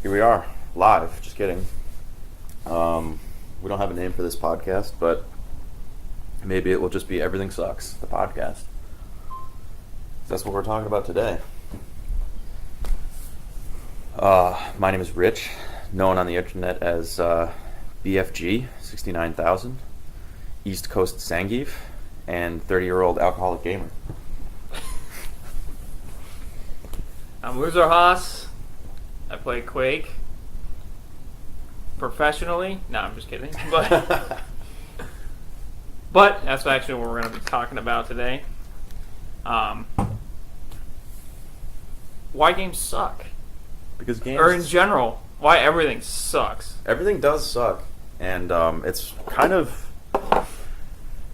Here we are, live. Just kidding. We don't have a name for this podcast, but maybe it will just be Everything Sucks, the podcast. That's what we're talking about today. My name is Rich, known on the internet as BFG 69,000, East Coast Zangief, and 30-year-old alcoholic gamer. I'm Loser Haas. I play Quake professionally. No, I'm just kidding. But that's actually what we're going to be talking about today. Why games suck? Because games... Or in general, why everything sucks. Everything does suck. And it's kind of...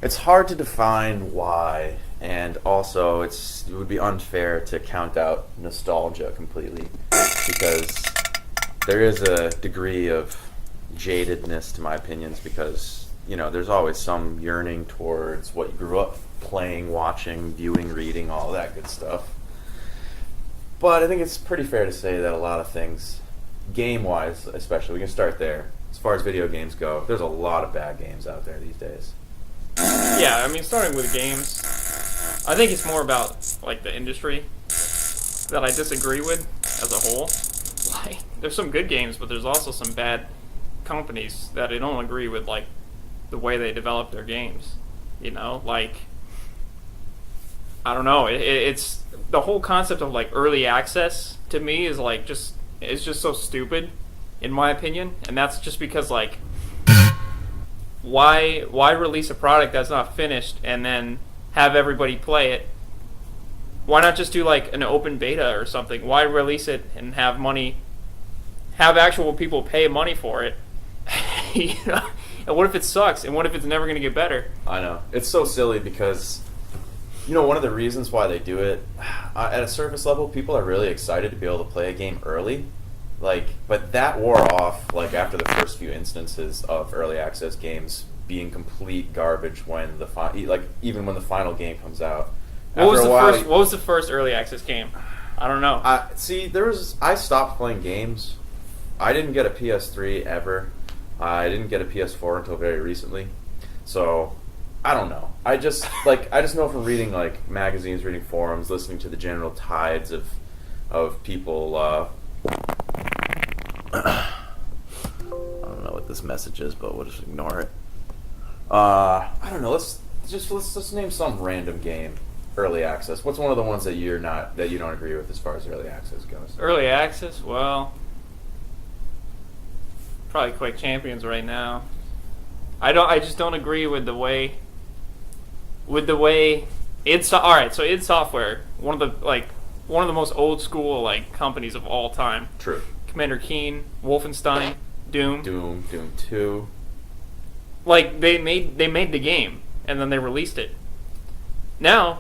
It's hard to define why. And also, it would be unfair to count out nostalgia completely, because there is a degree of jadedness to my opinions, because, you know, there's always some yearning towards what you grew up playing, watching, viewing, reading, all that good stuff. But I think it's pretty fair to say that a lot of things, game-wise especially, we can start there. As far as video games go, there's a lot of bad games out there these days. Yeah, I mean, starting with games, I think it's more about, like, the industry that I disagree with as a whole. Like, there's some good games, but there's also some bad companies that I don't agree with, like, the way they develop their games. You know, like, I don't know. It's the whole concept of, like, early access to me is, like, it's just so stupid, in my opinion. And that's just because, like, why release a product that's not finished and then have everybody play it? Why not just do like an open beta or something? Why release it and have actual people pay money for it? You know? And what if it sucks? And what if it's never going to get better? I know. It's so silly because, you know, one of the reasons why they do it, at a surface level, people are really excited to be able to play a game early. Like, but that wore off, like, after the first few instances of early access games being complete garbage when even when the final game comes out. What was the first early access game? I don't know. I stopped playing games. I didn't get a PS3 ever. I didn't get a PS4 until very recently. So, I don't know. I just know from reading, like, magazines, reading forums, listening to the general tides of people, I don't know what this message is, but we'll just ignore it. I don't know. Let's name some random game early access. What's one of the ones that you don't agree with as far as early access goes? Early access? Well, probably Quake Champions right now. I just don't agree with the way id Software, one of the most old school, like, companies of all time. True. Commander Keen, Wolfenstein, Doom. Doom 2. Like, they made the game and then they released it. Now,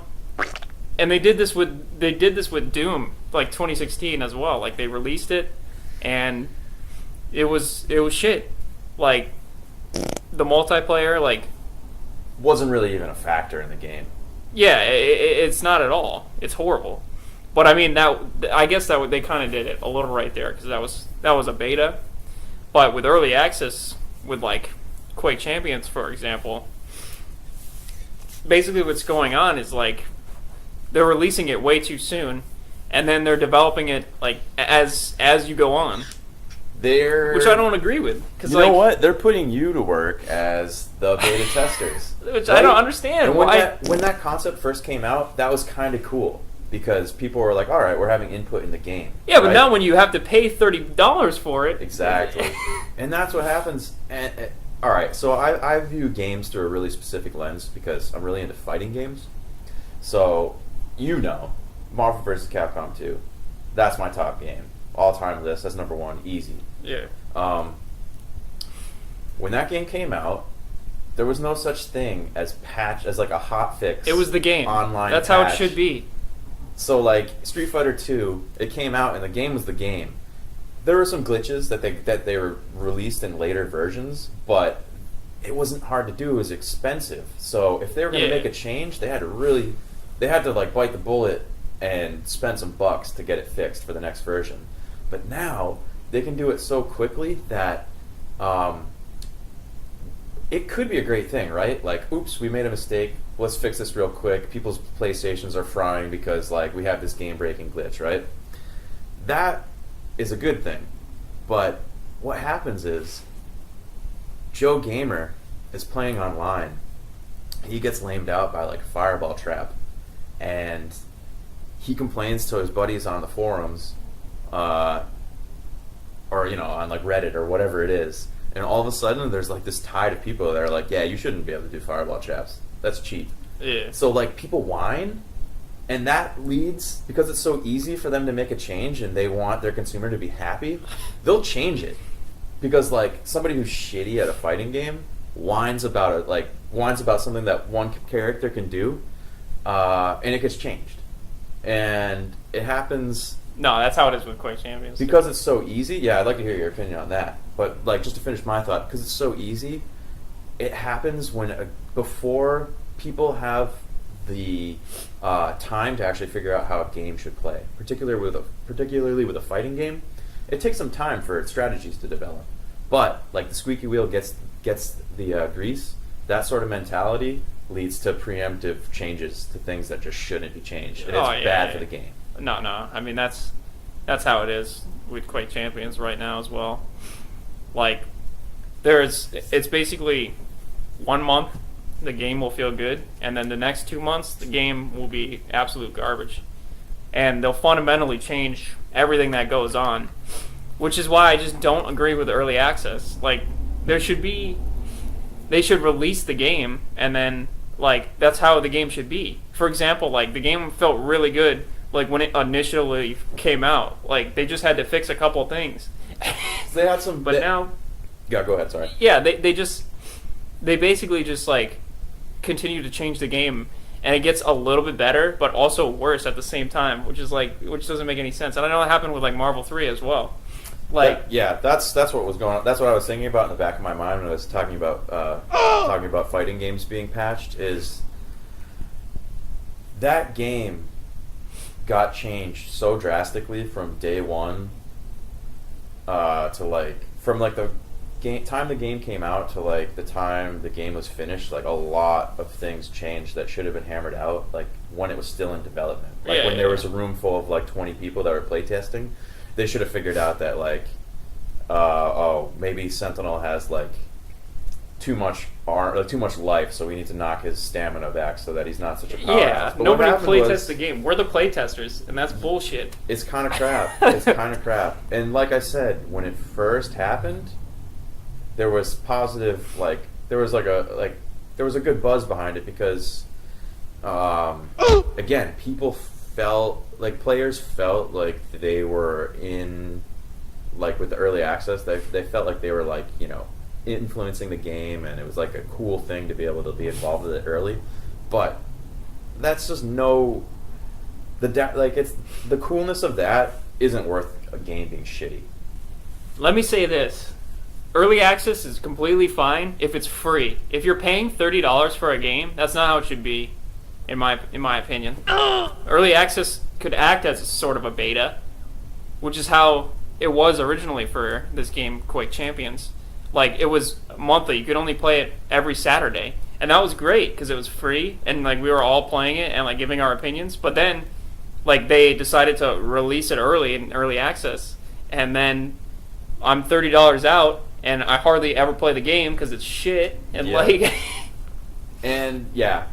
and they did this with Doom, like 2016 as well. Like, they released it and it was shit. Like, the multiplayer, like, wasn't really even a factor in the game. Yeah, it's not at all. It's horrible. But I mean, I guess that they kind of did it a little right there, because that was a beta. But with early access, with, like, Quake Champions, for example, basically what's going on is, like, they're releasing it way too soon, and then they're developing it, like, as you go on. Which I don't agree with. You know what? They're putting you to work as the beta testers. Which right? I don't understand. And when that concept first came out, that was kind of cool. Because people were like, all right, we're having input in the game. Yeah, but now when you have to pay $30 for it... Exactly. And that's what happens. All right, so I view games through a really specific lens because I'm really into fighting games. So, you know, Marvel vs. Capcom 2, that's my top game. All-time list, that's number one, easy. Yeah. When that game came out, there was no such thing as like a hot fix. It was the game. Online That's patch. how it should be. So, like, Street Fighter 2, it came out and the game was the game. There were some glitches that they were released in later versions, but it wasn't hard to do. It was expensive. So if they were going to make a change, they had to like bite the bullet and spend some bucks to get it fixed for the next version. But now they can do it so quickly that it could be a great thing, right? Like, oops, we made a mistake. Let's fix this real quick. People's PlayStations are frying because like we have this game-breaking glitch, right? That is a good thing. But what happens is Joe Gamer is playing online. He gets lamed out by like a fireball trap, and he complains to his buddies on the forums, or on like Reddit or whatever it is, and all of a sudden there's like this tide of people that are like, yeah, you shouldn't be able to do fireball traps. That's cheap. Yeah. So like people whine, and that leads, because it's so easy for them to make a change and they want their consumer to be happy, they'll change it. Because like somebody who's shitty at a fighting game whines about something that one character can do, and it gets changed. And it happens No, that's how it is with Quake Champions. because it's so easy. Yeah, I'd like to hear your opinion on that. But like, just to finish my thought, because it's so easy, it happens before people have the time to actually figure out how a game should play. Particularly with a fighting game, it takes some time for strategies to develop. But like the squeaky wheel gets the grease. That sort of mentality leads to preemptive changes to things that just shouldn't be changed, and it's bad for the game. No. I mean, that's how it is with Quake Champions right now as well. Like, it's basically 1 month the game will feel good, and then the next 2 months the game will be absolute garbage. And they'll fundamentally change everything that goes on, which is why I just don't agree with early access. Like, they should release the game, and then like that's how the game should be. For example, like the game felt really good like when it initially came out. Like they just had to fix a couple things. They had some, but now, yeah, go ahead. Sorry. Yeah, they basically just like continue to change the game, and it gets a little bit better, but also worse at the same time, which doesn't make any sense. And I know it happened with like Marvel 3 as well. Like, that's what was going on. That's what I was thinking about in the back of my mind when I was talking about fighting games being patched. Is that game got changed so drastically from day one to like from like the time the game came out to like the time the game was finished. Like a lot of things changed that should have been hammered out like when it was still in development. Like when there was a room full of like 20 people that were playtesting. They should have figured out that like, maybe Sentinel has like too much life, so we need to knock his stamina back so that he's not such a powerhouse. Yeah, but nobody playtests the game. We're the playtesters, and that's bullshit. It's kind of crap. And like I said, when it first happened, there was positive there was a good buzz behind it because, again, players felt like they were in, like with the early access, they felt like they were like, influencing the game, and it was like a cool thing to be able to be involved with it early. But that's just it's the coolness of that isn't worth a game being shitty. Let me say this. Early access is completely fine if it's free. If you're paying $30 for a game, that's not how it should be. In my opinion, early access could act as a sort of a beta, which is how it was originally for this game, Quake Champions. Like, it was monthly. You could only play it every Saturday, and that was great because it was free, and like we were all playing it and like giving our opinions. But then, like, they decided to release it early in early access, and then I'm $30 out, and I hardly ever play the game because it's shit. And and yeah.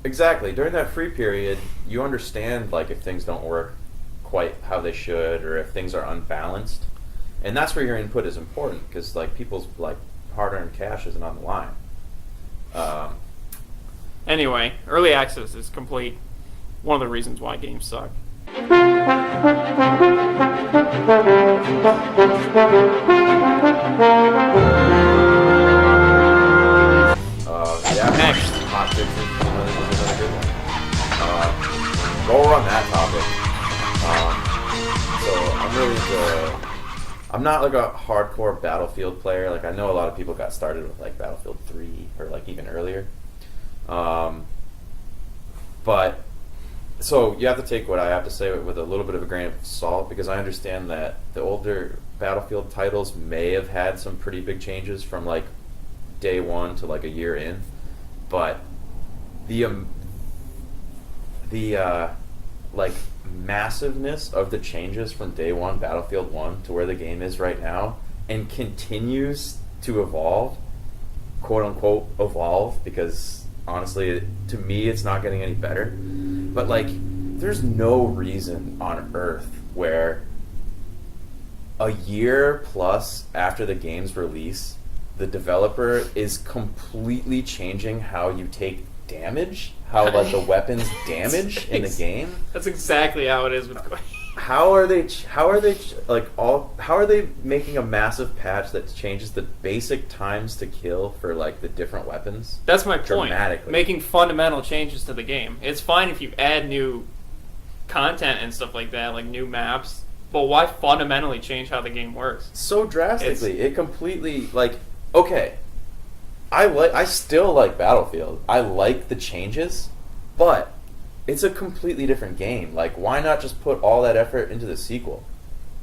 Exactly. During that free period, you understand like if things don't work quite how they should, or if things are unbalanced, and that's where your input is important because like people's like hard-earned cash isn't on the line. Anyway, early access is complete one of the reasons why games suck. Next. Hot fixes is another good one. Go on that topic. I'm not like a hardcore Battlefield player. Like I know a lot of people got started with like Battlefield 3 or like even earlier. But So you have to take what I have to say with a little bit of a grain of salt, because I understand that the older Battlefield titles may have had some pretty big changes from like day one to like a year in, but the like massiveness of the changes from day one, Battlefield 1, to where the game is right now, and continues to evolve, quote unquote evolve, because honestly, to me, it's not getting any better. But like, there's no reason on earth where a year plus after the game's release, the developer is completely changing how you take damage, how like the weapons damage in the game. That's exactly how it is with Quake. How are they making a massive patch that changes the basic times to kill for like the different weapons? That's my point. Dramatically. Making fundamental changes to the game. It's fine if you add new content and stuff like that, like new maps, but why fundamentally change how the game works? So drastically. It completely, like, okay, I still like Battlefield. I like the changes, but it's a completely different game. Like, why not just put all that effort into the sequel?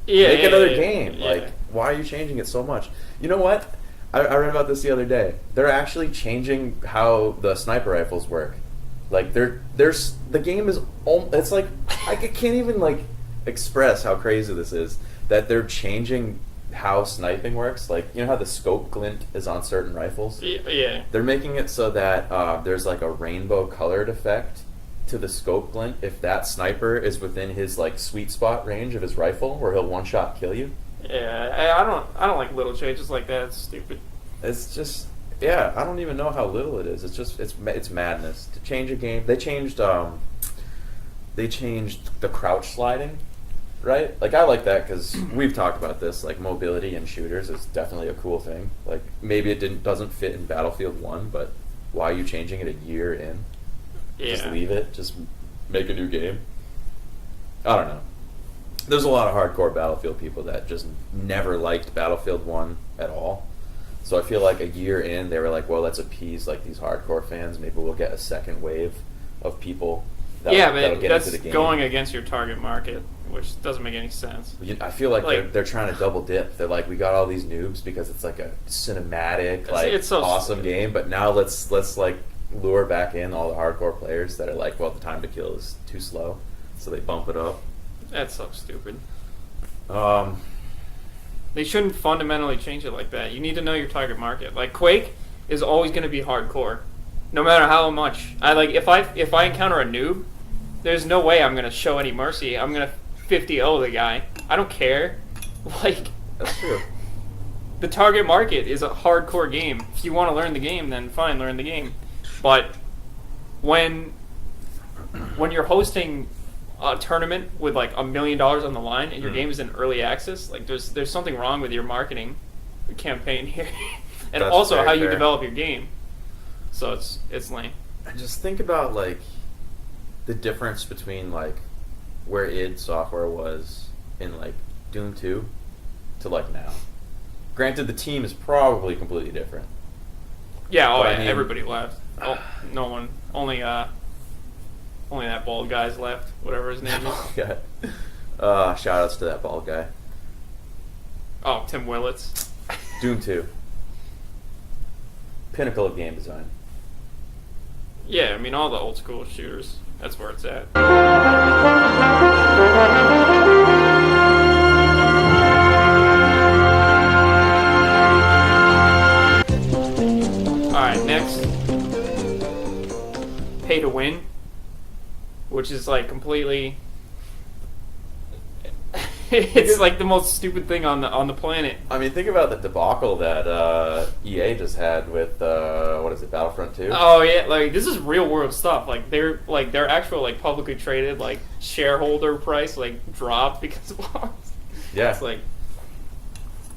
Make another game. Yeah. Like, why are you changing it so much? You know what? I read about this the other day. They're actually changing how the sniper rifles work. Like, there's the game is. It's like I can't even like express how crazy this is. That they're changing how sniping works. Like, you know how the scope glint is on certain rifles? Yeah. They're making it so that there's like a rainbow colored effect to the scope glint if that sniper is within his like sweet spot range of his rifle, where he'll one shot kill you. Yeah, I don't like little changes like that. It's stupid. It's just, yeah, I don't even know how little it is. It's just it's madness to change a game. They changed the crouch sliding, right? Like, I like that because we've talked about this. Like, mobility in shooters is definitely a cool thing. Like, maybe it doesn't fit in Battlefield 1, but why are you changing it a year in? Yeah. Just leave it. Just make a new game. I don't know. There's a lot of hardcore Battlefield people that just never liked Battlefield 1 at all. So I feel like a year in, they were like, well, let's appease like these hardcore fans. Maybe we'll get a second wave of people that'll but get that's into the game. going against your target market, which doesn't make any sense. I feel like, Like- they're trying to double dip. They're like, we got all these noobs because it's like a cinematic, like, It's so awesome stupid. game, but now let's like lure back in all the hardcore players that are like, well, the time to kill is too slow, so they bump it up. That's so stupid. Um, They shouldn't fundamentally change it like that. You need to know your target market. Like, Quake is always going to be hardcore, no matter how much. If I encounter a noob, there's no way I'm going to show any mercy. I'm going to 50-0 the guy. I don't care. Like, that's true. the target market is a hardcore game. If you want to learn the game, then fine, learn the game. But when you're hosting a tournament with like $1 million on the line and your game is in early access, like there's something wrong with your marketing campaign here, and That's also very how you fair. develop your game. So it's lame. And just think about like the difference between like where id Software was in like Doom 2 to like now. Granted, the team is probably completely different. Yeah, But I mean- everybody left. Oh, no one. Only that bald guy's left. Whatever his name is. Yeah. Shout outs to that bald guy. Oh, Tim Willits. Doom 2. Pinnacle of game design. Yeah, I mean all the old school shooters. That's where it's at. Alright, next. Pay to win. Which is like completely it's like the most stupid thing on the planet. I mean, think about the debacle that EA just had with what is it, Battlefront 2? Oh yeah, like this is real world stuff. Like their actual like publicly traded like shareholder price like dropped because of all this. Yeah. It's like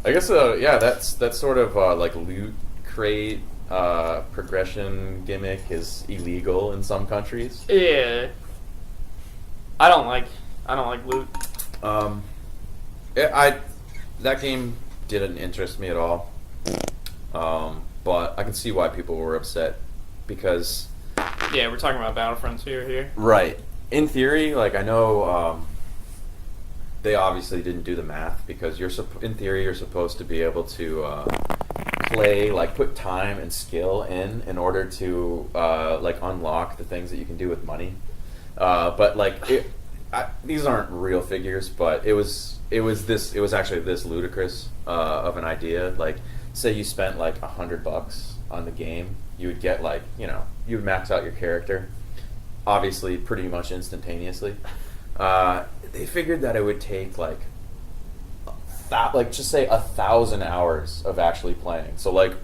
I guess yeah, that's sort of like loot crate progression gimmick is illegal in some countries. yeah. I don't like loot. That game didn't interest me at all. But I can see why people were upset because Yeah, we're talking about Battlefront 2 here. right, in theory, like I know they obviously didn't do the math because in theory you're supposed to be able to play, like put time and skill in order to like unlock the things that you can do with money. But like these aren't real figures, but it was actually this ludicrous of an idea. Like, say you spent like $100 on the game, you would get like, you know, you would max out your character, obviously pretty much instantaneously. They figured that it would take like just say 1,000 hours of actually playing. So like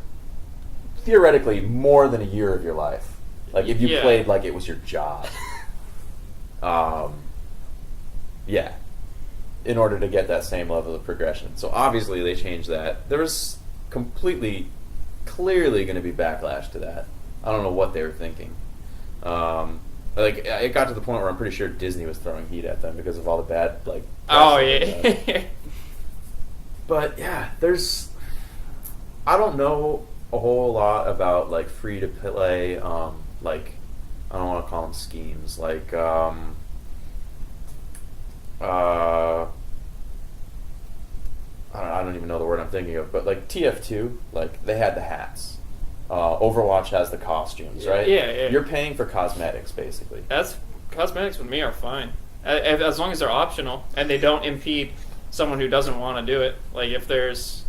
theoretically more than a year of your life. Like if you played like it was your job. Yeah. In order to get that same level of progression. So obviously they changed that. There was clearly going to be backlash to that. I don't know what they were thinking. Like it got to the point where I'm pretty sure Disney was throwing heat at them because of all the bad like. Oh yeah. But yeah, I don't know a whole lot about like free to play. Like I don't want to call them schemes. Like I don't even know the word I'm thinking of, but like TF2, like they had the hats. Overwatch has the costumes, right? Yeah. You're paying for cosmetics, basically. Cosmetics with me are fine, as long as they're optional and they don't impede someone who doesn't want to do it. Like if there's,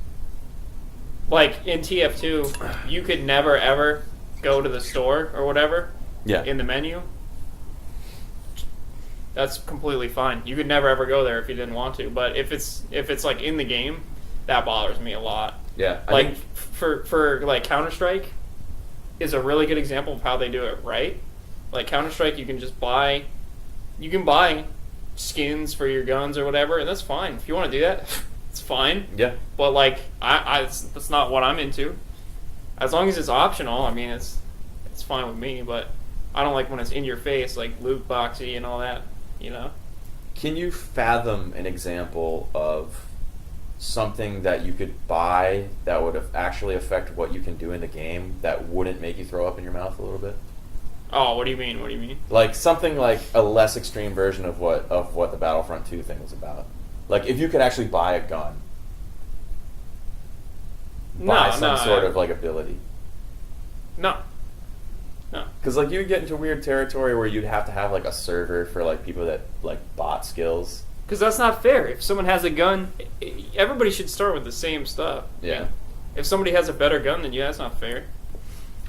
like in TF2, you could never ever go to the store or whatever. Yeah. In the menu. That's completely fine. You could never ever go there if you didn't want to. But if it's like in the game, that bothers me a lot. Yeah. Like for like Counter-Strike is a really good example of how they do it right. Like Counter-Strike, you can buy skins for your guns or whatever, and that's fine. If you want to do that, it's fine. Yeah. But like that's not what I'm into. As long as it's optional, I mean it's fine with me, but I don't like when it's in your face, like loot boxy and all that, you know? Can you fathom an example of something that you could buy that would actually affect what you can do in the game that wouldn't make you throw up in your mouth a little bit? Oh, what do you mean? What do you mean? Like something like a less extreme version of what the Battlefront 2 thing was about. Like if you could actually buy a gun. Buy some sort of like ability. No. Because like you would get into weird territory where you'd have to have like a server for like people that like bot skills. Because that's not fair. If someone has a gun, everybody should start with the same stuff. Yeah. If somebody has a better gun than you, that's not fair.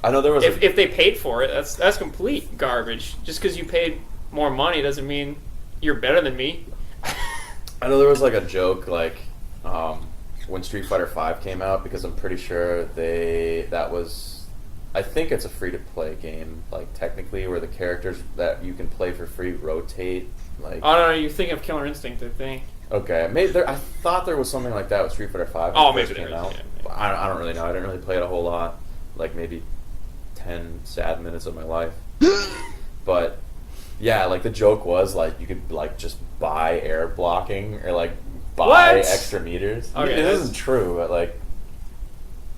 I know there was. If they paid for it, that's complete garbage. Just because you paid more money doesn't mean you're better than me. I know there was like a joke like when Street Fighter V came out, because I'm pretty sure I think it's a free-to-play game, like technically, where the characters that you can play for free rotate. Like, oh no, you're thinking of Killer Instinct, I think. Okay, I thought there was something like that with Street Fighter V. Oh, maybe there is. Out. Yeah. I don't really know. I didn't really play it a whole lot. Like maybe 10 sad minutes of my life. But yeah, like the joke was like you could like just buy air blocking or like buy extra meters. Okay, it isn't true, but like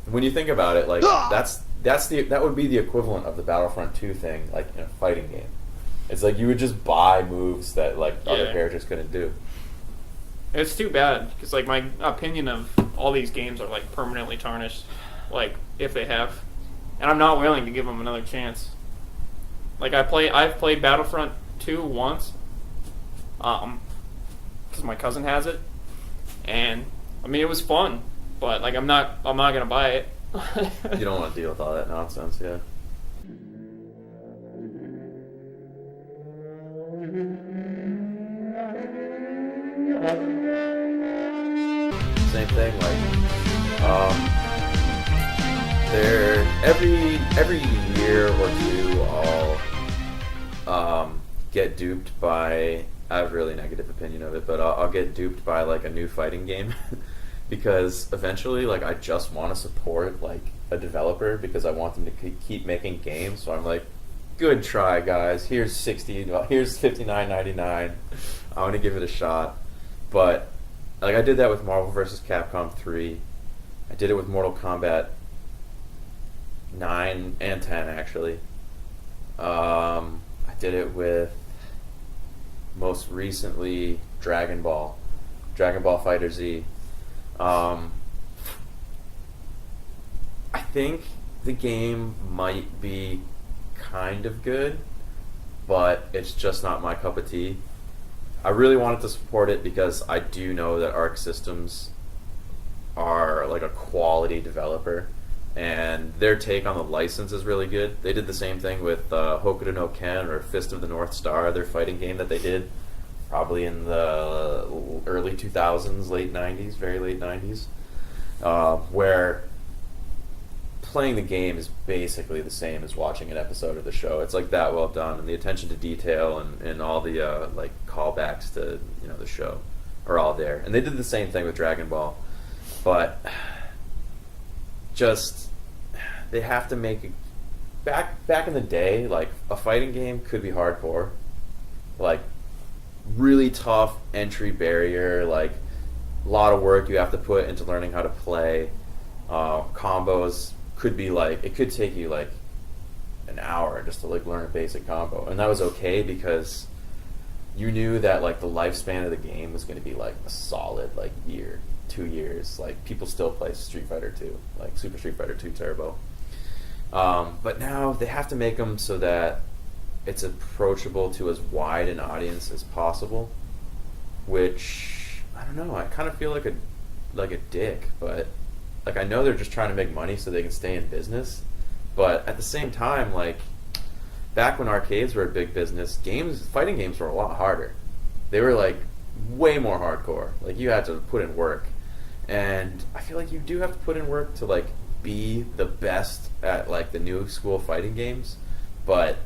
when you think about it, like that would be the equivalent of the Battlefront 2 thing, like in a fighting game. It's like you would just buy moves that like other characters couldn't do. It's too bad because like my opinion of all these games are like permanently tarnished, like if they have, and I'm not willing to give them another chance. Like I've played Battlefront 2 once, because my cousin has it, and I mean it was fun, but like I'm not gonna buy it. You don't want to deal with all that nonsense, yeah. Same thing, like there every year or two I'll get duped by, I have a really negative opinion of it, but I'll get duped by like a new fighting game. Because eventually, like, I just want to support, like, a developer because I want them to keep making games. So I'm like, good try, guys. Here's $59.99. I want to give it a shot. But, like, I did that with Marvel vs. Capcom 3. I did it with Mortal Kombat 9 and 10, actually. I did it with most recently Dragon Ball Fighter Z. I think the game might be kind of good, but it's just not my cup of tea. I really wanted to support it because I do know that Arc Systems are like a quality developer, and their take on the license is really good. They did the same thing with Hokuto no Ken or Fist of the North Star, their fighting game that they did probably in the early 2000s, late 90s, very late 90s, where playing the game is basically the same as watching an episode of the show. It's like that well done, and the attention to detail and all the like callbacks to the show are all there. And they did the same thing with Dragon Ball, but just they have to make back in the day, like a fighting game could be hardcore, like really tough entry barrier, like a lot of work you have to put into learning how to play. Combos could be like, it could take you like an hour just to like learn a basic combo, and that was okay because you knew that like the lifespan of the game was going to be like a solid like year, 2 years. Like people still play Street Fighter 2, like Super Street Fighter 2 Turbo. But now they have to make them so that it's approachable to as wide an audience as possible, which I don't know. I kind of feel like a dick, but like I know they're just trying to make money so they can stay in business. But at the same time, like back when arcades were a big business, fighting games were a lot harder. They were like way more hardcore. Like you had to put in work, and I feel like you do have to put in work to like be the best at like the new school fighting games. But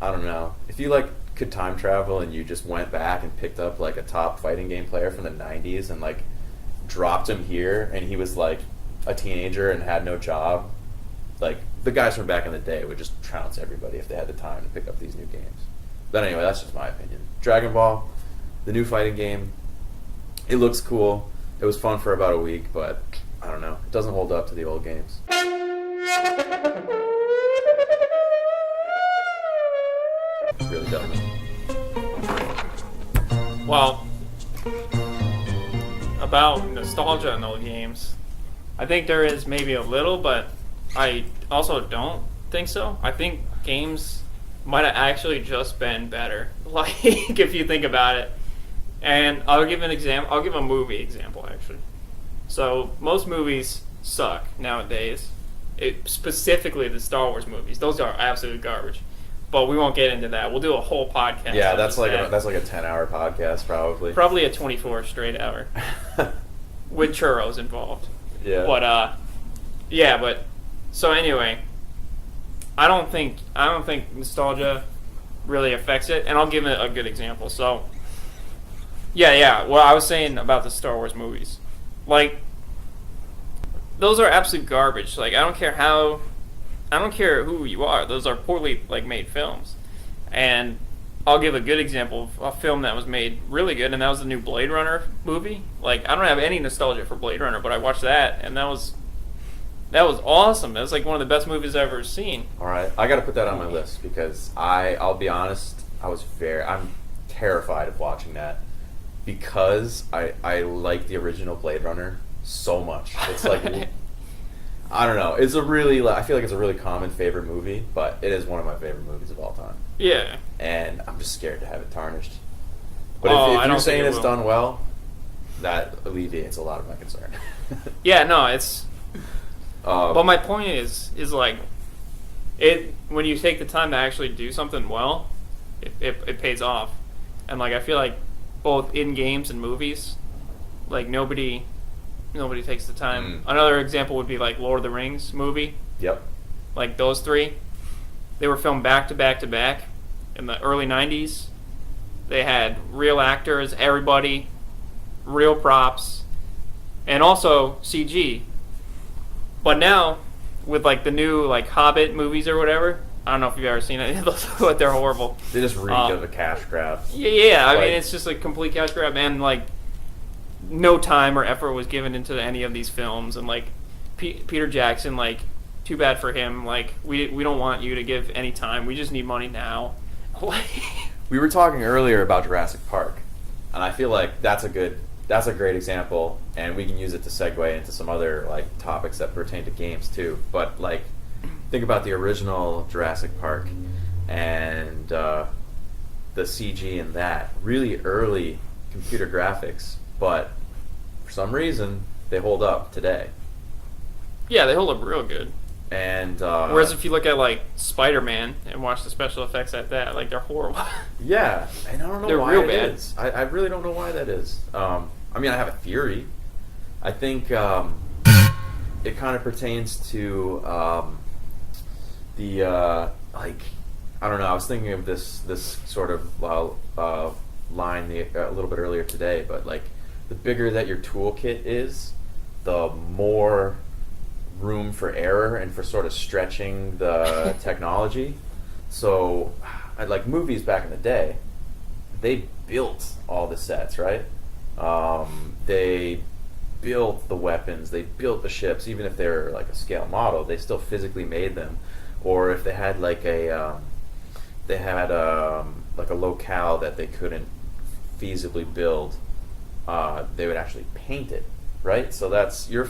I don't know, if you like could time travel and you just went back and picked up like a top fighting game player from the 90s and like dropped him here, and he was like a teenager and had no job, like the guys from back in the day would just trounce everybody if they had the time to pick up these new games. But anyway, that's just my opinion. Dragon Ball, the new fighting game, it looks cool. It was fun for about a week, but I don't know, it doesn't hold up to the old games. It really doesn't. Well, about nostalgia in old games, I think there is maybe a little, but I also don't think so. I think games might have actually just been better, like if you think about it. And I'll give an example. I'll give a movie example actually. So most movies suck nowadays. Specifically the Star Wars movies; those are absolute garbage. But we won't get into that. We'll do a whole podcast. Yeah, that's like a 10-hour podcast probably. Probably a 24 straight hour with churros involved. Yeah. But yeah. But so anyway, I don't think nostalgia really affects it, and I'll give it a good example. So yeah. Well, I was saying about the Star Wars movies, like those are absolute garbage. Like I don't care who you are. Those are poorly like made films. And I'll give a good example of a film that was made really good, and that was the new Blade Runner movie. Like I don't have any nostalgia for Blade Runner, but I watched that, and that was awesome. That was like one of the best movies I've ever seen. All right, I got to put that on my list because I'll be honest, I'm terrified of watching that because I like the original Blade Runner so much. It's like I don't know. I feel like it's a really common favorite movie, but it is one of my favorite movies of all time. Yeah. And I'm just scared to have it tarnished. But if I you're don't saying think it it's will. done well, that alleviates a lot of my concern. Yeah, no, it's. But my point is like, when you take the time to actually do something well, it pays off, and like I feel like both in games and movies, like nobody takes the time. Another example would be like Lord of the Rings movie. Yep. Like those three, they were filmed back to back to back in the early 90s. They had real actors, everybody, real props, and also CG. But now, with like the new like Hobbit movies or whatever, I don't know if you've ever seen any of those, but they're horrible. They just reek of a cash grab. Yeah. I Like- mean, it's just a complete cash grab, and like no time or effort was given into any of these films, and like Peter Jackson, like too bad for him. Like we don't want you to give any time. We just need money now. Like we were talking earlier about Jurassic Park, and I feel like that's a great example, and we can use it to segue into some other like topics that pertain to games too. But like, think about the original Jurassic Park and the CG in that really early computer graphics, but for some reason they hold up today. Yeah, they hold up real good. And whereas if you look at like Spider-Man and watch the special effects at that, like they're horrible. yeah, and I don't know They're why real it bad. is. I really don't know why that is. I mean, I have a theory. I think it kind of pertains to the like, I don't know. I was thinking of this sort of line a little bit earlier today, but like the bigger that your toolkit is, the more room for error and for sort of stretching the technology. So, like movies back in the day, they built all the sets, right? They built the weapons, they built the ships, even if they're like a scale model, they still physically made them. Or if they had like a like a locale that they couldn't feasibly build, they would actually paint it, right? So that's you're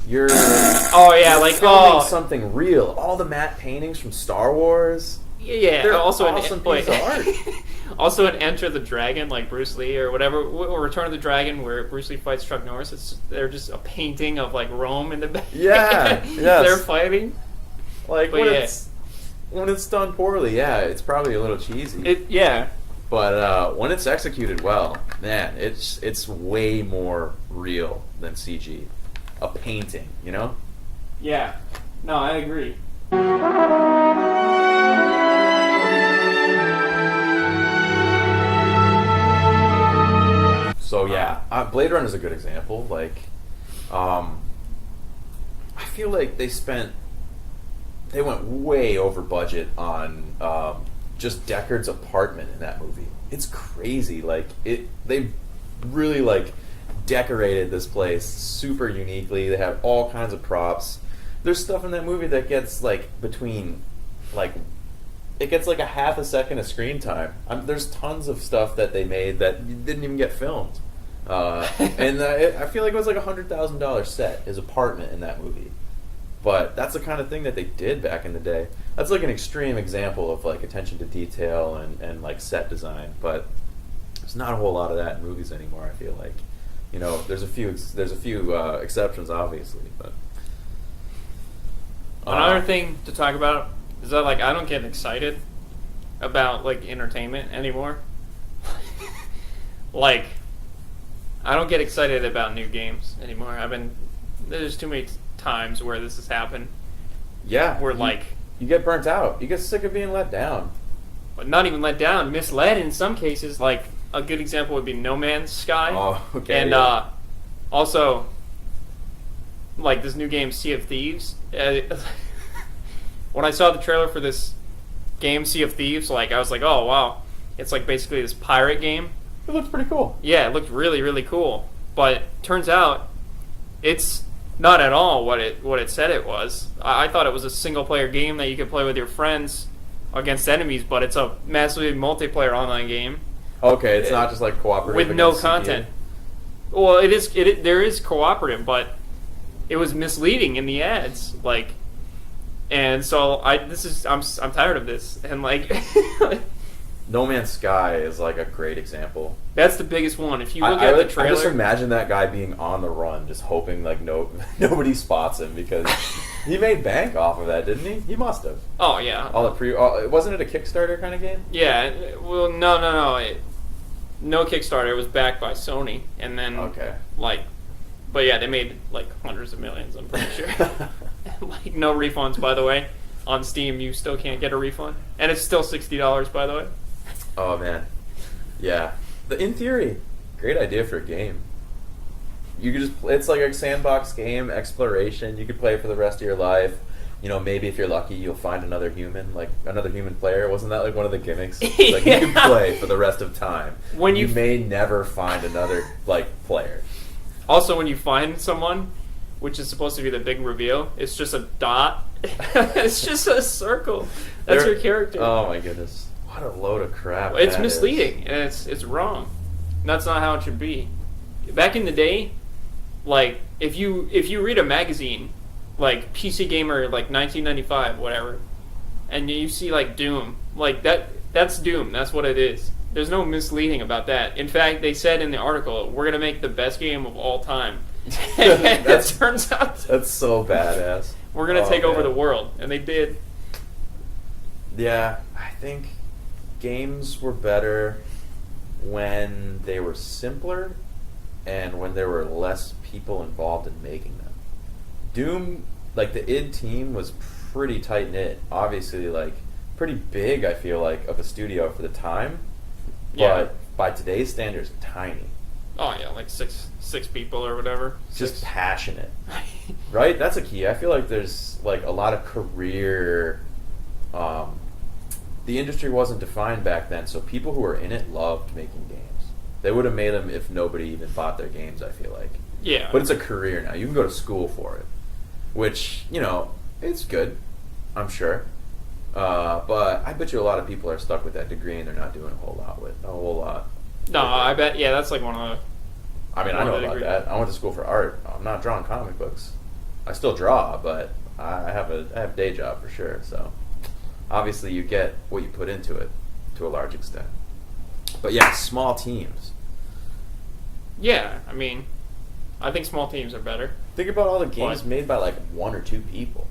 Oh yeah, you're like filming something real. All the matte paintings from Star Wars. yeah. They're Also awesome pieces of art. Also in Enter the Dragon, like Bruce Lee or whatever, or Return of the Dragon, where Bruce Lee fights Chuck Norris. They're just a painting of like Rome in the back. Yeah, yes. They're fighting. Like But when it's done poorly, yeah, it's probably a little cheesy. Yeah. But when it's executed well, man, it's way more real than CG. A painting, you know? Yeah. No, I agree. So yeah, Blade Runner is a good example. Like, I feel like they went way over budget on just Deckard's apartment in that movie. It's crazy. Like they really like decorated this place super uniquely. They have all kinds of props. There's stuff in that movie that gets like between like it gets like a half a second of screen time. There's tons of stuff that they made that didn't even get filmed. And I feel like it was like $100,000 set, his apartment in that movie. But that's the kind of thing that they did back in the day. That's like an extreme example of like attention to detail and like set design. But there's not a whole lot of that in movies anymore. I feel like, you know, there's a few exceptions, obviously, but Another thing to talk about is that like I don't get excited about like entertainment anymore. Like I don't get excited about new games anymore. There's too many times where this has happened. Yeah, where like you get burnt out. You get sick of being let down. But not even let down, misled in some cases. Like a good example would be No Man's Sky. Oh, okay. And yeah. Also, like this new game, Sea of Thieves. When I saw the trailer for this game, Sea of Thieves, like I was like, oh wow, it's like basically this pirate game. It looks pretty cool. Yeah, it looked really, really cool. But turns out, it's not at all what it said it was. I thought it was a single player game that you could play with your friends against enemies, but it's a massively multiplayer online game. Okay, it's not just like cooperative with no against content. CPU. Well, there is cooperative, but it was misleading in the ads, like, and so I'm tired of this, and like, No Man's Sky is like a great example. that's the biggest one. If you look at the trailer, I just imagine that guy being on the run, just hoping like nobody spots him because he made bank off of that, didn't he? He must have. oh yeah, Wasn't it a Kickstarter kind of game? yeah. Well, no, no Kickstarter. It was backed by Sony, and then Okay. like, but yeah, they made like hundreds of millions. I'm pretty sure. Like no refunds, by the way. On Steam, you still can't get a refund, and it's still $60, by the way. Oh man, yeah. In theory, great idea for a game. You could it's like a sandbox game, exploration. You could play for the rest of your life. You know, maybe if you're lucky, you'll find another human player. Wasn't that like one of the gimmicks? Like Yeah. you can play for the rest of time. When you you- may never find another like player. Also, when you find someone, which is supposed to be the big reveal, it's just a dot. It's just a circle. That's your character. Oh my goodness. What a load of crap. It's that is. misleading and it's wrong. That's not how it should be. Back in the day, like if you read a magazine, like PC Gamer, like 1995, whatever, and you see like Doom, like that's Doom. That's what it is. There's no misleading about that. In fact, they said in the article, we're gonna make the best game of all time. And it turns out That's so badass. we're gonna take over man. the world, and they did. Yeah, I think games were better when they were simpler and when there were less people involved in making them. Doom, like the id team was pretty tight knit. Obviously, like pretty big. I feel like of a studio for the time, Yeah. but by today's standards, tiny. Oh yeah, like six people or whatever. Just Six. passionate, right? That's a key. I feel like there's like a lot of career. The industry wasn't defined back then, so people who were in it loved making games. They would have made them if nobody even bought their games, I feel like. Yeah. But it's a career now. You can go to school for it, which, you know, it's good, I'm sure. But I bet you a lot of people are stuck with that degree and they're not doing a whole lot. No, I bet. Yeah, that's like one of I mean, I one know of the about degree- that. I went to school for art. I'm not drawing comic books. I still draw, but I have a day job for sure. So obviously, you get what you put into it to a large extent. But yeah, small teams. Yeah, I mean, I think small teams are better. Think about all the games What? made by like one or two people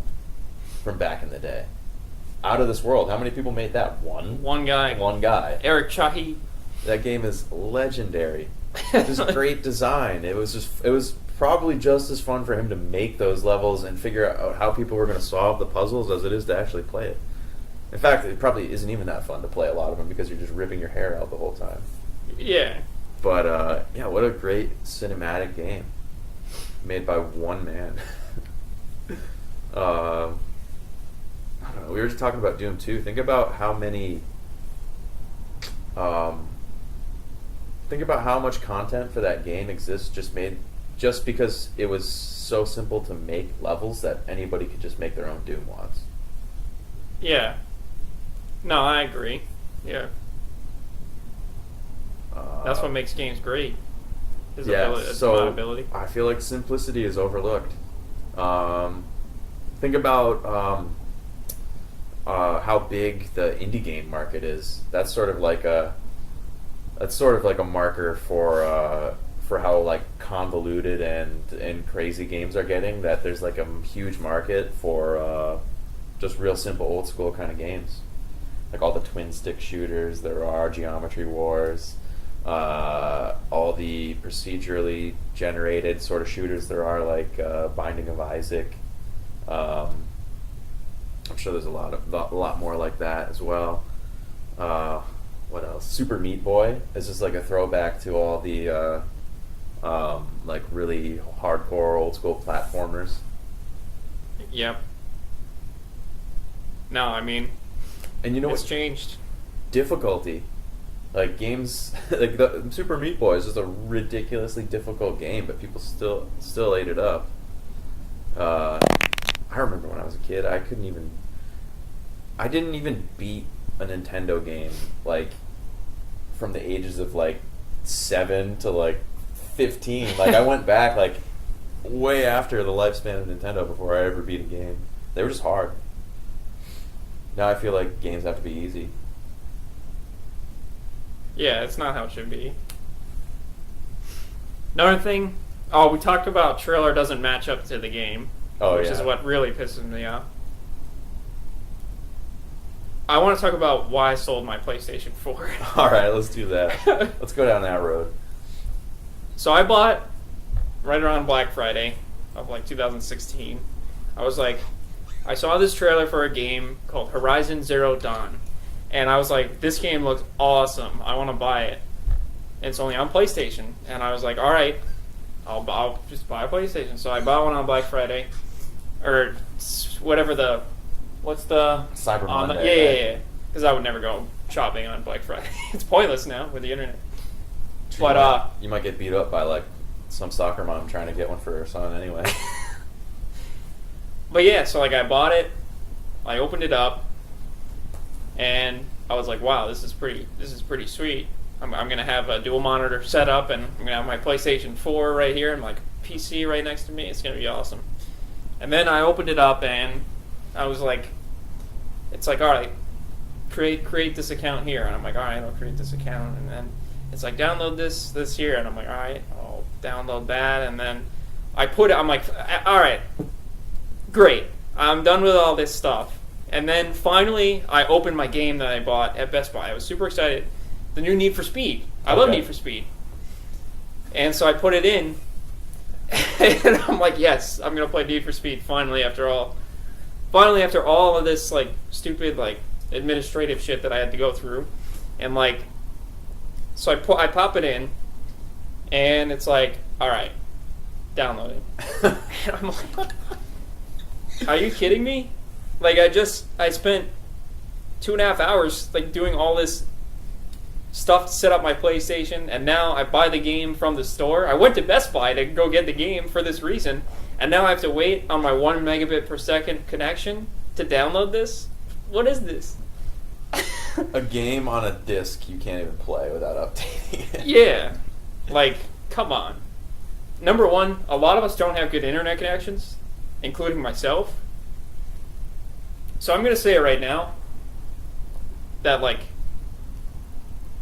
from back in the day. Out of this world. How many people made that? One. One guy, One guy. Eric Chahi. That game is legendary. Just great design. It was probably just as fun for him to make those levels and figure out how people were going to solve the puzzles as it is to actually play it. In fact, it probably isn't even that fun to play a lot of them because you're just ripping your hair out the whole time. Yeah, But yeah, what a great cinematic game made by one man. I don't know. We were just talking about Doom 2. Think about how many. Think about how much content for that game exists just because it was so simple to make levels that anybody could just make their own Doom once. yeah. No, I agree. Yeah, that's what makes games great. His ability, his so ability. I feel like simplicity is overlooked. Think about how big the indie game market is. That's sort of like a marker for how like convoluted and crazy games are getting. That there's like a huge market for just real simple old school kind of games, like all the twin stick shooters there are, Geometry Wars. All the procedurally generated sort of shooters there are, like Binding of Isaac. I'm sure there's a lot more like that as well. What else? Super Meat Boy is just like a throwback to all the like really hardcore old school platformers. Yep. No, I mean, And you know it's what? changed. Difficulty. Like games, like the Super Meat Boy is just a ridiculously difficult game, but people still ate it up. I remember when I was a kid, I didn't even beat a Nintendo game like from the ages of like 7 to like 15. Like I went back like way after the lifespan of Nintendo before I ever beat a game. They were just hard. Now I feel like games have to be easy. Yeah, it's not how it should be. Another thing, we talked about trailer doesn't match up to the game, which is what really pisses me off. I want to talk about why I sold my PlayStation 4. All right, let's do that. Let's go down that road. So I bought right around Black Friday of like 2016. I was like, I saw this trailer for a game called Horizon Zero Dawn. And I was like, this game looks awesome. I want to buy it. And it's only on PlayStation. And I was like, all right, I'll just buy a PlayStation. So I bought one on Black Friday. Or whatever what's the... Cyber on Monday. Yeah. Because I would never go shopping on Black Friday. It's pointless now with the internet. You But, might- you might get beat up by like some soccer mom trying to get one for her son anyway. But yeah, so like I bought it, I opened it up, and I was like, wow, this is pretty sweet. I'm gonna have a dual monitor set up, and I'm gonna have my PlayStation 4 right here and my PC right next to me. It's gonna be awesome. And then I opened it up, and I was like, it's like, all right, create this account here, and I'm like, all right, I'll create this account, and then it's like, download this here, and I'm like, all right, I'll download that, and then I'm like, all right, great, I'm done with all this stuff. And then finally, I opened my game that I bought at Best Buy. I was super excited. The new Need for Speed. I love Need for Speed. And so I put it in, and I'm like, yes, I'm gonna play Need for Speed finally after all of this like stupid like administrative shit that I had to go through. And like, so I pop it in, and it's like, all right, download it. And I'm like, are you kidding me? Like, I spent 2.5 hours like doing all this stuff to set up my PlayStation, and now I buy the game from the store. I went to Best Buy to go get the game for this reason, and now I have to wait on my 1 megabit per second connection to download this? What is this? A game on a disc you can't even play without updating it. Yeah. Like, come on. Number one, a lot of us don't have good internet connections, including myself. So I'm going to say it right now that, like,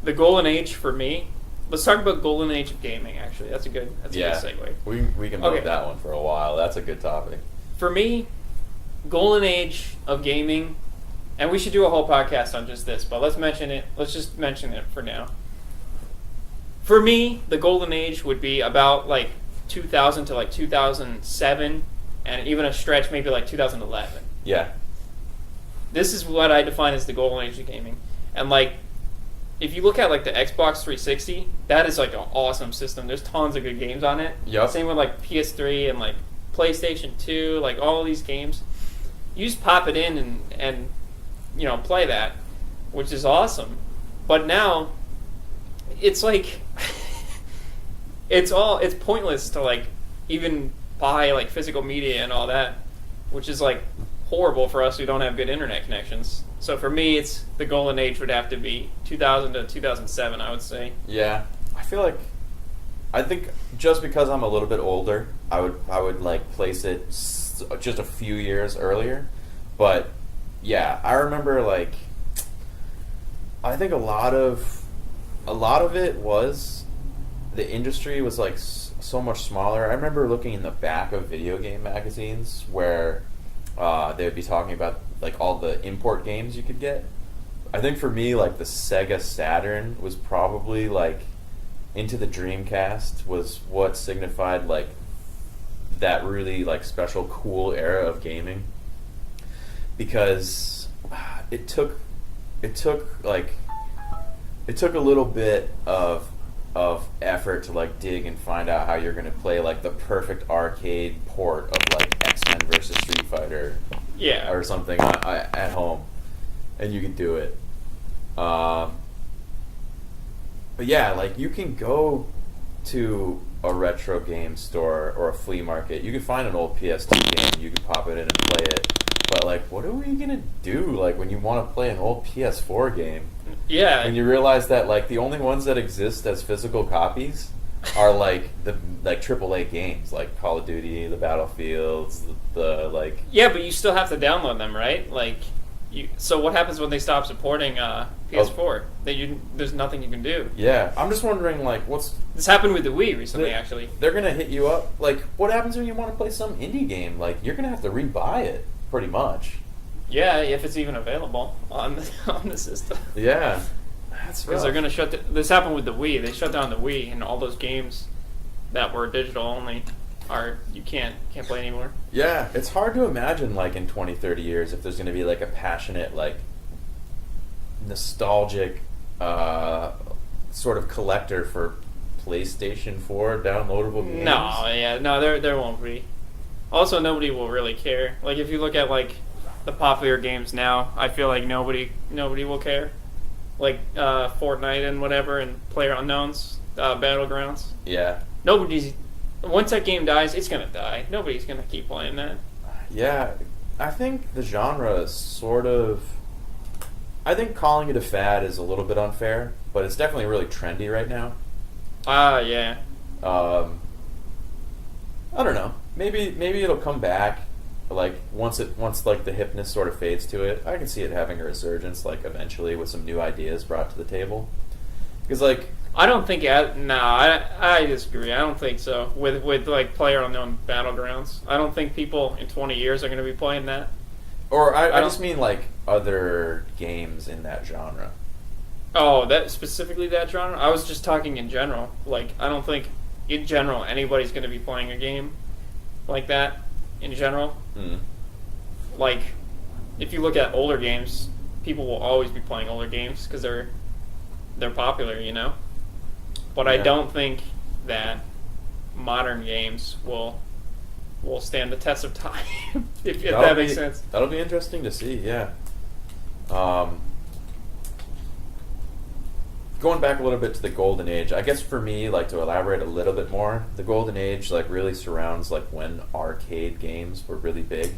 the golden age for me. Let's talk about golden age of gaming, actually. That's a good segue. We can move that one for a while. That's a good topic. For me, golden age of gaming, and we should do a whole podcast on just this, but let's just mention it for now. For me, the golden age would be about like 2000 to like 2007, and even a stretch maybe like 2011. Yeah. This is what I define as the golden age of gaming. And like, if you look at like the Xbox 360, that is like an awesome system. There's tons of good games on it. Yep. Same with like PS3 and like PlayStation 2, like all of these games. You just pop it in and you know, play that, which is awesome. But now, it's like, it's pointless to like even buy like physical media and all that, which is like horrible for us who don't have good internet connections. So for me, it's the golden age would have to be 2000 to 2007, I would say. Yeah, I think just because I'm a little bit older, I would like place it just a few years earlier. But yeah, I remember like, I think a lot of it was, the industry was like so much smaller. I remember looking in the back of video game magazines where they would be talking about like all the import games you could get. I think for me, like the Sega Saturn was probably like, Into the Dreamcast was what signified like that really like special cool era of gaming, because it took a little bit of effort to like dig and find out how you're going to play like the perfect arcade port of like X-Men versus Street Fighter, Yeah. or something at home, and you can do it. But yeah, like you can go to a retro game store or a flea market. You can find an old PS2 game. You can pop it in and play it. But like, what are we gonna do? Like when you want to play an old PS4 game, Yeah. and you realize that like the only ones that exist as physical copies are like the like AAA games, like Call of Duty, the Battlefields, the like. Yeah, but you still have to download them, right? Like, so what happens when they stop supporting PS4? There's nothing you can do. Yeah, I'm just wondering like This happened with the Wii recently, actually. They're gonna hit you up. Like, what happens when you want to play some indie game? Like, you're gonna have to rebuy it, pretty much. Yeah, if it's even available on the system. Yeah, that's Because they're going to this happened with the Wii. They shut down the Wii, and all those games that were digital only you can't play anymore. Yeah, it's hard to imagine like in 20, 30 years if there's going to be like a passionate, like nostalgic sort of collector for PlayStation 4 downloadable games. No, there won't be. Also, nobody will really care. Like if you look at like the popular games now, I feel like nobody will care. Like Fortnite and whatever, and PlayerUnknown's Battlegrounds. Yeah. Once that game dies, it's gonna die. Nobody's gonna keep playing that. Yeah, I think the genre is sort of I think calling it a fad is a little bit unfair, but it's definitely really trendy right now. Yeah. I don't know. Maybe it'll come back. Like once like the hipness sort of fades to it, I can see it having a resurgence. Like eventually with some new ideas brought to the table. Because like I don't think. I disagree. I don't think so. With like PlayerUnknown Battlegrounds, I don't think people in 20 years are going to be playing that. or I don't- just mean like other games in that genre. Oh, that specifically that genre? I was just talking in general. Like, I don't think in general anybody's going to be playing a game like that in general. Mm. Like, if you look at older games, people will always be playing older games because they're popular, you know. But I Yeah. don't think that modern games will stand the test of time. if That'll that makes be- sense. That'll be interesting to see. Yeah. Going back a little bit to the golden age, I guess for me, like to elaborate a little bit more, the golden age like really surrounds like when arcade games were really big,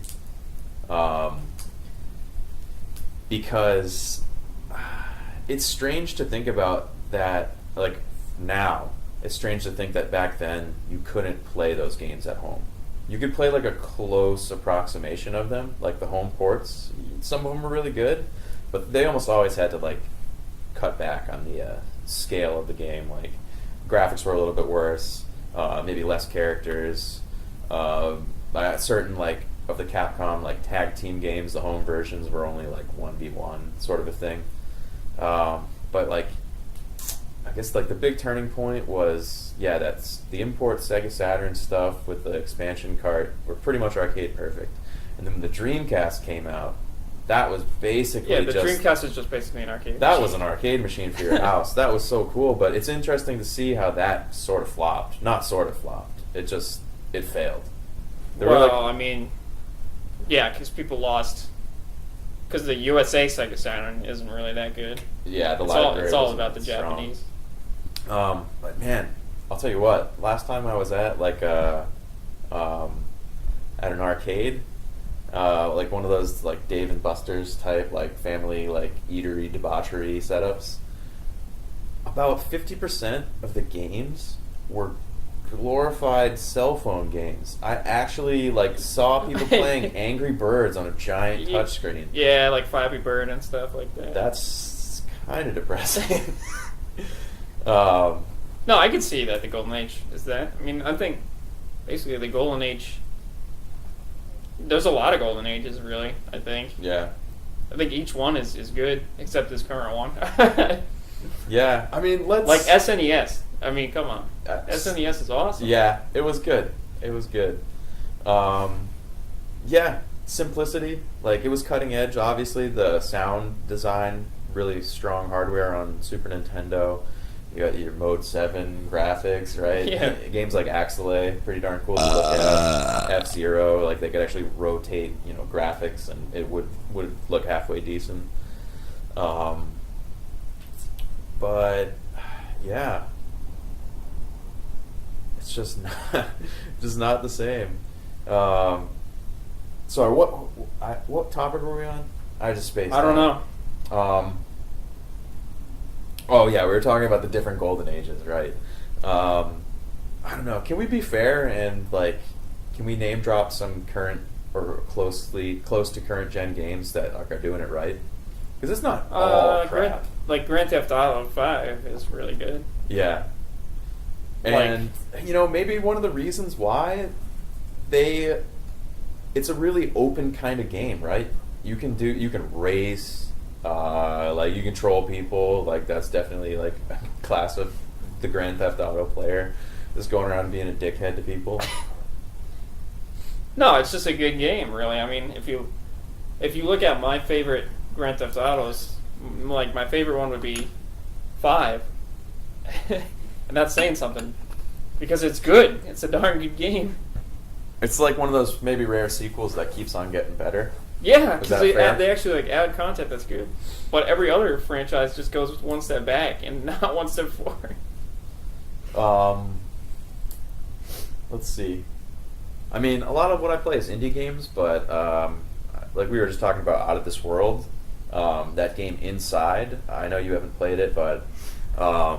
because it's strange to think about that. Like now, it's strange to think that back then you couldn't play those games at home. You could play like a close approximation of them, like the home ports. Some of them were really good, but they almost always had to like cut back on the scale of the game. Like graphics were a little bit worse, maybe less characters. Certain like of the Capcom like tag team games, the home versions were only like 1v1 sort of a thing. But like I guess like the big turning point was that's the import Sega Saturn stuff with the expansion cart were pretty much arcade perfect. And then when the Dreamcast came out, that was basically Yeah, the just Dreamcast is just basically an arcade. that machine. was an arcade machine for your house. That was so cool, but it's interesting to see how that sort of flopped. Not sort of flopped. It failed. There were, Well, I mean, yeah, because people lost. Because the USA Sega Saturn isn't really that good. the It's all, library it's all wasn't about the strong. Japanese. But man, I'll tell you what. Last time I was at like at an arcade, like one of those like Dave and Buster's type like family like eatery debauchery setups. About 50% of the games were glorified cell phone games. I actually like saw people playing Angry Birds on a giant touchscreen. Yeah, like Flappy Bird and stuff like that. That's kind of depressing. No, I could see that the Golden Age is that. I mean, I think basically the Golden Age. There's a lot of Golden Ages, really. I think. Yeah. I think each one is good, except this current one. Yeah. I mean, let's Like SNES. I mean, come on. S- SNES is awesome. Yeah, it was good. It was good. Yeah, simplicity. Like it was cutting edge. Obviously, the sound design, really strong hardware on Super Nintendo. You got your Mode 7 graphics, right? Yeah. Games like Axelay, pretty darn cool to look at. F-Zero, like they could actually rotate, graphics, and it would look halfway decent. But yeah, it's just not the same. Sorry, what topic were we on? I just spaced. I don't out. know. Oh yeah, we were talking about the different golden ages, right? I don't know. Can we be fair and like, can we name drop some current or close to current gen games that are doing it right? Because it's not all crap. Grand Theft Auto 5 is really good. Yeah. And maybe one of the reasons why it's a really open kind of game, right? You can race, like you control people, like that's definitely like a class of the Grand Theft Auto player, just going around and being a dickhead to people. No, it's just a good game, really. I mean, if you look at my favorite Grand Theft Autos, like my favorite one would be 5, and that's saying something because it's good. It's a darn good game. It's like one of those maybe rare sequels that keeps on getting better. Yeah, Is because that fair? they actually like add content that's good, but every other franchise just goes one step back and not one step forward. Let's see. I mean, a lot of what I play is indie games, but like we were just talking about Out of This World, That game Inside. I know you haven't played it, but I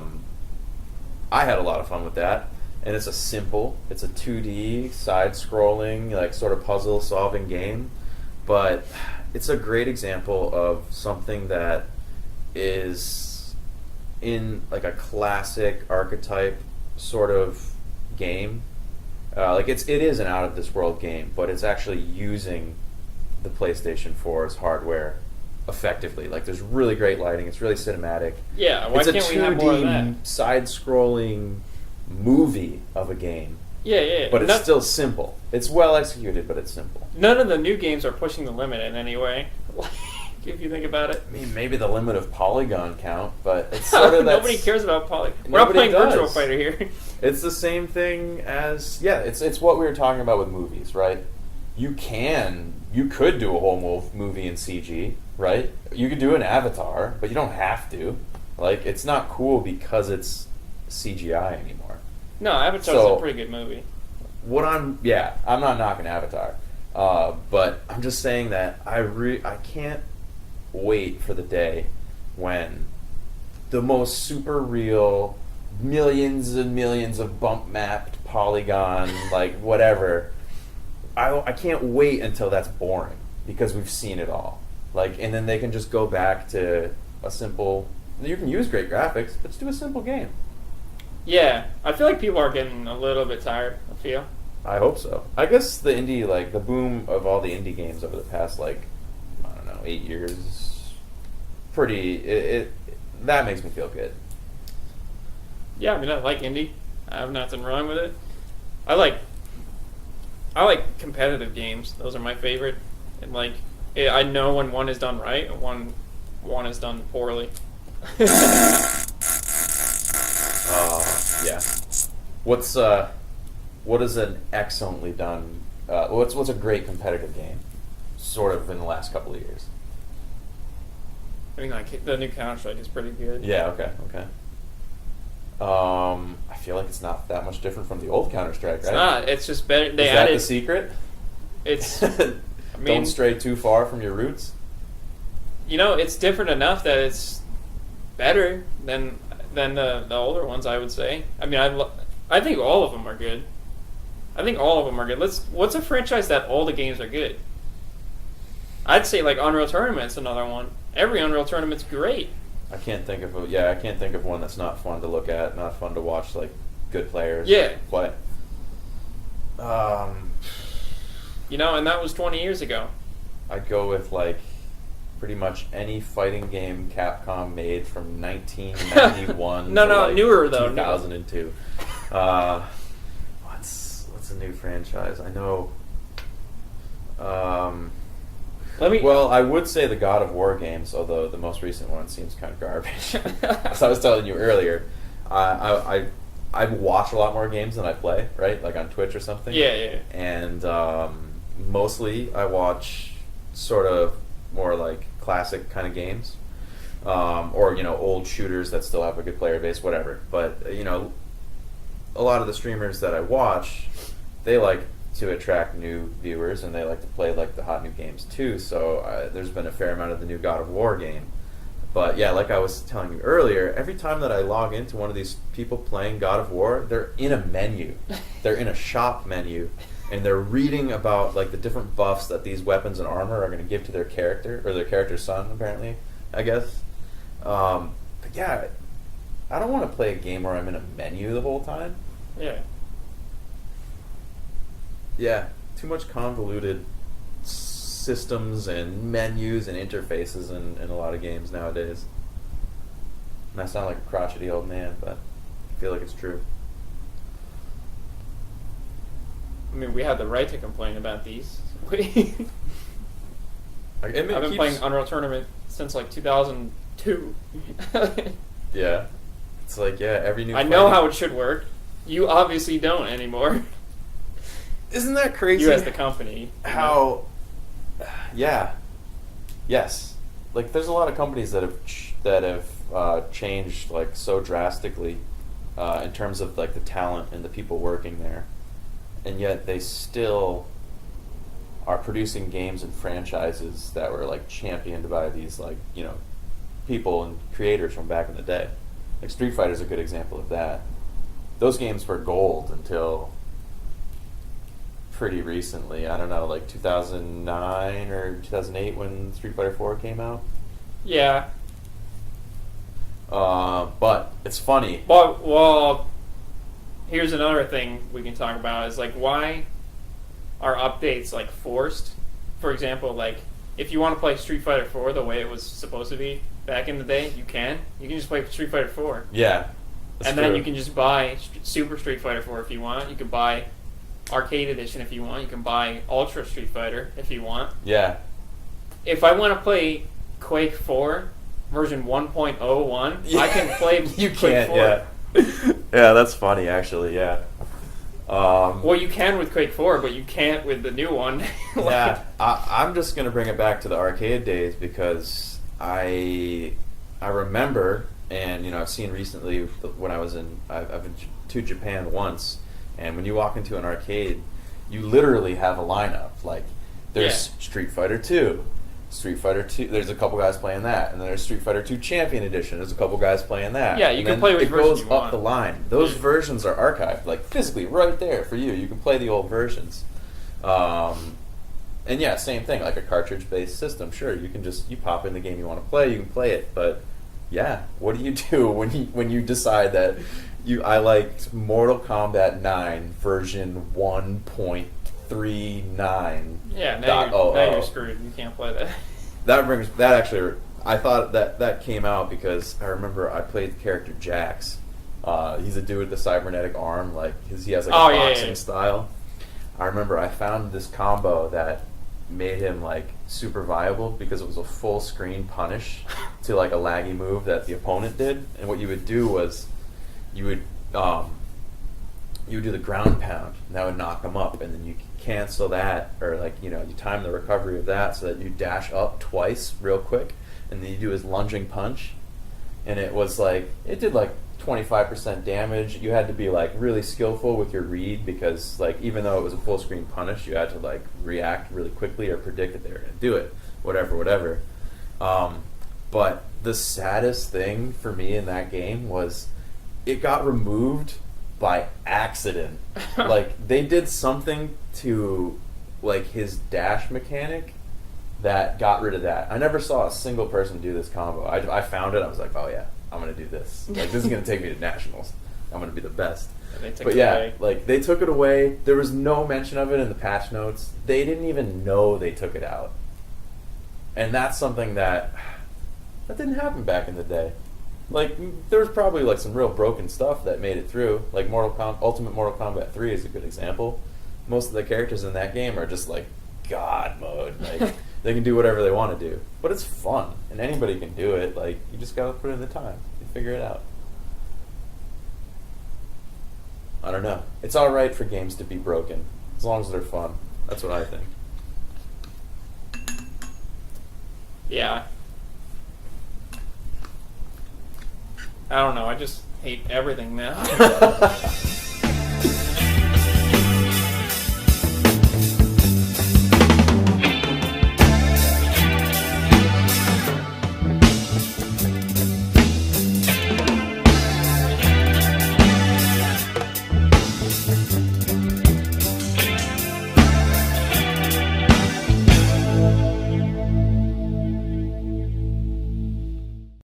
had a lot of fun with that. And it's a 2D side-scrolling, like sort of puzzle-solving game, but it's a great example of something that is in like a classic archetype sort of game. Like it is an out-of-this-world game, but it's actually using the PlayStation 4's hardware effectively. Like there's really great lighting. It's really cinematic. Yeah, why It's a can't we have more of 2D that? side-scrolling movie of a game, Yeah. but it's still simple. It's well executed, but it's simple. None of the new games are pushing the limit in any way. If you think about it. I mean, maybe the limit of polygon count, but it's sort of Nobody cares about poly. We're not playing does. Virtual Fighter here. It's the same thing as It's what we were talking about with movies, right? You could do a whole movie in CG, right? You could do an Avatar, but you don't have to. Like, it's not cool because it's CGI anymore. No, Avatar's So- a pretty good movie. I'm not knocking Avatar, but I'm just saying that I can't wait for the day when the most super real, millions and millions of bump mapped polygon, like whatever. I can't wait until that's boring because we've seen it all. Like, and then they can just go back to a simple. You can use great graphics, but just do a simple game. Yeah, I feel like people are getting a little bit tired. I feel. I hope so. I guess the the boom of all the indie games over the past, I don't know, 8 years, that makes me feel good. Yeah, I mean, I like indie. I have nothing wrong with it. I like competitive games. Those are my favorite. And I know when one is done right and one is done poorly. Yeah. What is an excellently done? What's a great competitive game? Sort of in the last couple of years. I mean, the new Counter-Strike is pretty good. Yeah. Okay. I feel like it's not that much different from the old Counter-Strike, right? It's not. It's just better. They Is that added. the secret? It's. I mean, Don't stray too far from your roots. It's different enough that it's better than the older ones. I would say. I mean, I think all of them are good. I think all of them are good. What's a franchise that all the games are good? I'd say like Unreal Tournament's another one. Every Unreal Tournament's great. I can't think of one that's not fun to look at, not fun to watch, like good players play. And that was 20 years ago. I'd go with pretty much any fighting game Capcom made from 1991 No, to newer though. 2002. What's a new franchise? I know. Well, I would say the God of War games, although the most recent one seems kind of garbage. As I was telling you earlier, I watch a lot more games than I play, right? Like on Twitch or something. Yeah. And mostly I watch sort of more like classic kind of games, or old shooters that still have a good player base, whatever. But a lot of the streamers that I watch, they like to attract new viewers, and they like to play the hot new games too. So there's been a fair amount of the new God of War game. But yeah, like I was telling you earlier, every time that I log into one of these people playing God of War, they're in a menu. They're in a shop menu, and they're reading about the different buffs that these weapons and armor are going to give to their character, or their character's son, apparently, I guess. But yeah, I don't want to play a game where I'm in a menu the whole time. Yeah. Yeah, too much convoluted systems and menus and interfaces in a lot of games nowadays. And I sound like a crotchety old man, but I feel like it's true. I mean, we have the right to complain about these. I've been playing Unreal Tournament since 2002. Yeah. It's every new I know how it should work. You obviously don't anymore. Isn't that crazy? You as the company. How... Yeah. Yes. There's a lot of companies that have changed so drastically in terms of the talent and the people working there, and yet they still are producing games and franchises that were like championed by these like people and creators from back in the day. Like Street Fighter is a good example of that. Those games were gold until pretty recently. I don't know, like 2009 or 2008 when Street Fighter 4 came out. Yeah. But it's funny. Well, here's another thing we can talk about is like why are updates like forced? For example, like if you want to play Street Fighter 4 the way it was supposed to be back in the day, you can. You can just play Street Fighter 4. Yeah. And then you can just buy Super Street Fighter 4 if you want. You can buy Arcade Edition if you want. You can buy Ultra Street Fighter if you want. Yeah. If I want to play Quake 4 version 1.01, I can play You Quake can't, 4. yeah. Yeah, that's funny actually, yeah. Well, you can with Quake 4, but you can't with the new one. Yeah, I'm just gonna bring it back to the arcade days because I remember, and I've seen recently when I've been to Japan once, and when you walk into an arcade, you literally have a lineup. Like there's Street Fighter 2, Street Fighter 2. There's a couple guys playing that, and then there's Street Fighter 2 Champion Edition. There's a couple guys playing that. Yeah, you and can then play which it version goes you up want. the line. Those versions are archived, like physically right there for you. You can play the old versions. And yeah, same thing, like a cartridge-based system. Sure, you can you pop in the game you want to play, you can play it. But yeah, what do you do when you decide that I like Mortal Kombat 9 version 1.39? Yeah, now you're screwed. You can't play that. That actually. I thought that came out because I remember I played the character Jax. He's a dude with the cybernetic arm, like he has like a boxing style. I remember I found this combo that made him like super viable because it was a full screen punish to like a laggy move that the opponent did. And what you would do was you would do the ground pound, and that would knock him up, and then you cancel that, or like you time the recovery of that so that you dash up twice real quick, and then you do his lunging punch, and it was like it did like 25% damage. You had to be like really skillful with your read because like even though it was a full screen punish, you had to like react really quickly or predict that they were going to do it, whatever. But the saddest thing for me in that game was it got removed by accident. Like they did something to like his dash mechanic that got rid of that. I never saw a single person do this combo. I found it. I was like, oh yeah, I'm gonna do this. Like this is gonna take me to nationals. I'm gonna be the best. But yeah, like they took it away. There was no mention of it in the patch notes. They didn't even know they took it out. And that's something that didn't happen back in the day. Like there was probably like some real broken stuff that made it through. Like Ultimate Mortal Kombat 3 is a good example. Most of the characters in that game are just like God mode. Like they can do whatever they want to do. But it's fun, and anybody can do it. Like you just gotta put in the time and figure it out. I don't know. It's alright for games to be broken, as long as they're fun. That's what I think. Yeah. I don't know. I just hate everything now.